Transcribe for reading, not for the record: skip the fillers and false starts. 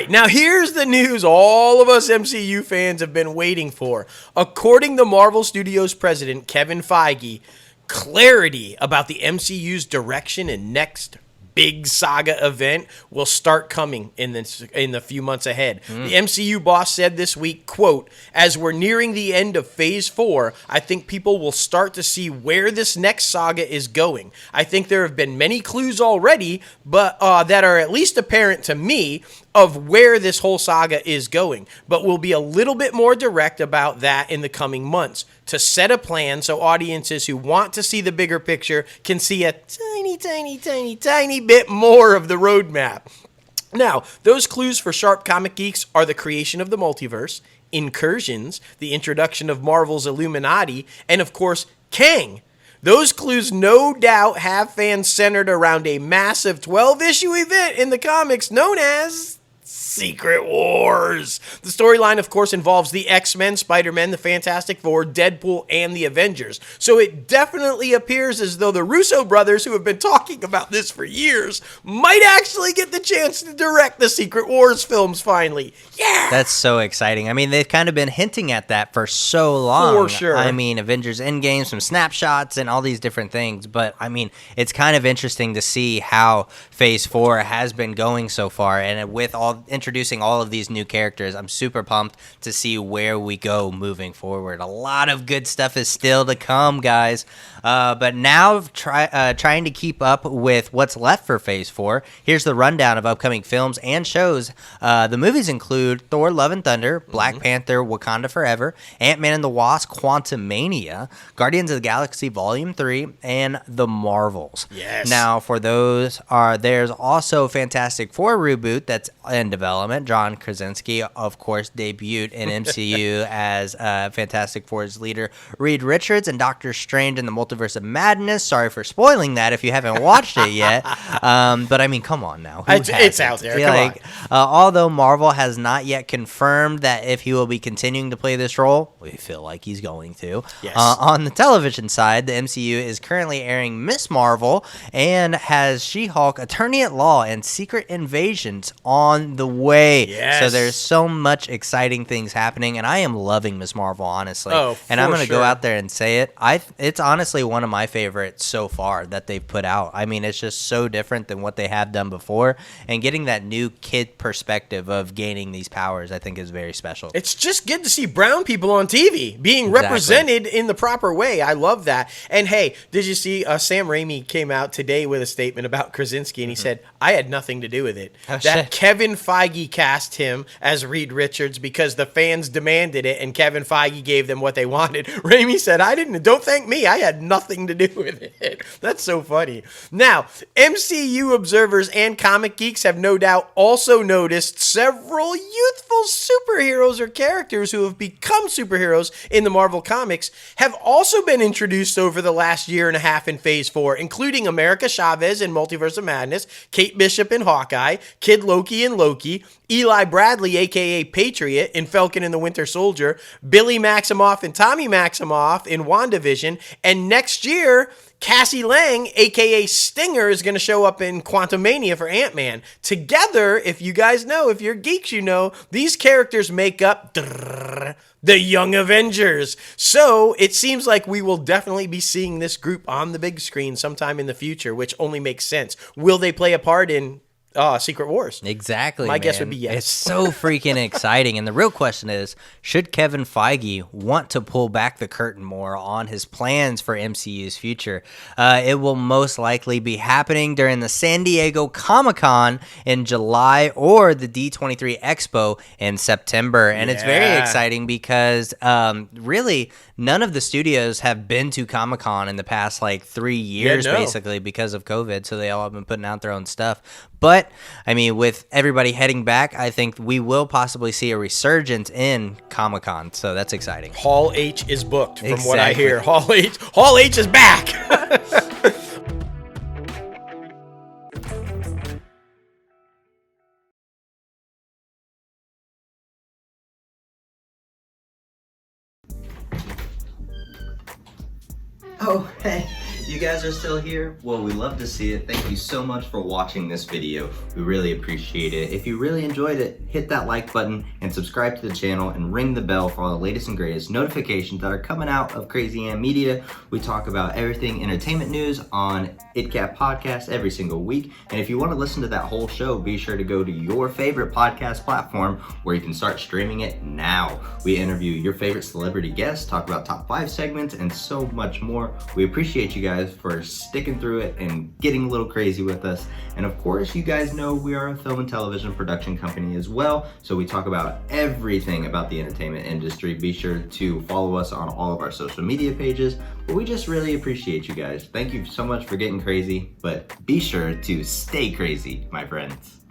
right, now here's the news all of us MCU fans have been waiting for. According to Marvel Studios president Kevin Feige, clarity about the MCU's direction and next big saga event will start coming in the few months ahead. The MCU boss said this week, quote, "As we're nearing the end of Phase 4, I think people will start to see where this next saga is going. I think there have been many clues already, but that are at least apparent to me of where this whole saga is going. But we'll be a little bit more direct about that in the coming months to set a plan so audiences who want to see the bigger picture can see a tiny bit more of the roadmap." Now, those clues for sharp comic geeks are the creation of the multiverse, incursions, the introduction of Marvel's Illuminati, and of course, Kang. Those clues no doubt have fans centered around a massive 12-issue event in the comics known as Secret Wars. The storyline, of course, involves the X-Men, Spider-Man, the Fantastic Four, Deadpool, and the Avengers. So it definitely appears as though the Russo brothers, who have been talking about this for years, might actually get the chance to direct the Secret Wars films finally. Yeah! That's so exciting. I mean, they've kind of been hinting at that for so long. For sure. I mean, Avengers Endgame, some snapshots, and all these different things. But, I mean, it's kind of interesting to see how Phase 4 has been going so far. And with introducing all of these new characters, I'm super pumped to see where we go moving forward. A lot of good stuff is still to come, guys. But now, trying to keep up with what's left for Phase 4, here's the rundown of upcoming films and shows. The movies include Thor: Love and Thunder, Black Panther: Wakanda Forever, Ant-Man and the Wasp: Quantumania, Guardians of the Galaxy Volume 3, and The Marvels. Yes. Now, for those, there's also Fantastic Four reboot that's in development. John Krasinski, of course, debuted in MCU as Fantastic Four's leader, Reed Richards, and Doctor Strange in the Multiverse of Madness. Sorry for spoiling that if you haven't watched it yet. But I mean, come on now. It's out there. Come on. Although Marvel has not yet confirmed that if he will be continuing to play this role, we feel like he's going to. Yes. On the television side, the MCU is currently airing Miss Marvel and has She-Hulk, Attorney at Law, and Secret Invasions on the way. Yes. So there's so much exciting things happening, and I am loving Miss Marvel, honestly. Oh, and I'm going to sure. go out there and say it. It's honestly one of my favorites so far that they've put out. I mean, it's just so different than what they have done before, and getting that new kid perspective of gaining these powers, I think, is very special. It's just good to see brown people on TV being represented in the proper way. I love that. And hey, did you see Sam Raimi came out today with a statement about Krasinski, and he said, "I had nothing to do with it. That Kevin Feige cast him as Reed Richards because the fans demanded it, and Kevin Feige gave them what they wanted." Raimi said, "Don't thank me. I had nothing to do with it." That's so funny. Now, MCU observers and comic geeks have no doubt also noticed several youthful superheroes or characters who have become superheroes in the Marvel Comics have also been introduced over the last year and a half in Phase 4, including America Chavez in Multiverse of Madness, Kate Bishop in Hawkeye, Kid Loki in Loki, Eli Bradley, a.k.a. Patriot, in Falcon and the Winter Soldier, Billy Maximoff and Tommy Maximoff in WandaVision, and next year, Cassie Lang, a.k.a. Stinger, is going to show up in Quantumania for Ant-Man. Together, if you guys know, if you're geeks, you know, these characters make up the Young Avengers. So it seems like we will definitely be seeing this group on the big screen sometime in the future, which only makes sense. Will they play a part in Secret Wars? Exactly. My guess would be yes. It's so freaking exciting. And the real question is, should Kevin Feige want to pull back the curtain more on his plans for MCU's future? It will most likely be happening during the San Diego Comic-Con in July or the D23 Expo in September. And it's very exciting because really none of the studios have been to Comic-Con in the past 3 years, basically, because of COVID. So they all have been putting out their own stuff. But, I mean, with everybody heading back, I think we will possibly see a resurgence in Comic-Con. So that's exciting. Hall H is booked, from what I hear. Hall H is back. Oh, hey. You guys are still here? Well, we love to see it. Thank you so much for watching this video. We really appreciate it. If you really enjoyed it, hit that like button and subscribe to the channel and ring the bell for all the latest and greatest notifications that are coming out of Crazy Am Media. We talk about everything entertainment news on ITCAFpodcast every single week. And if you want to listen to that whole show, be sure to go to your favorite podcast platform where you can start streaming it now. We interview your favorite celebrity guests, talk about top 5 segments, and so much more. We appreciate you guys for sticking through it and getting a little crazy with us. And of course, you guys know we are a film and television production company as well, so we talk about everything about the entertainment industry. Be sure to follow us on all of our social media pages, but we just really appreciate you guys. Thank you so much for getting crazy, but be sure to stay crazy, my friends.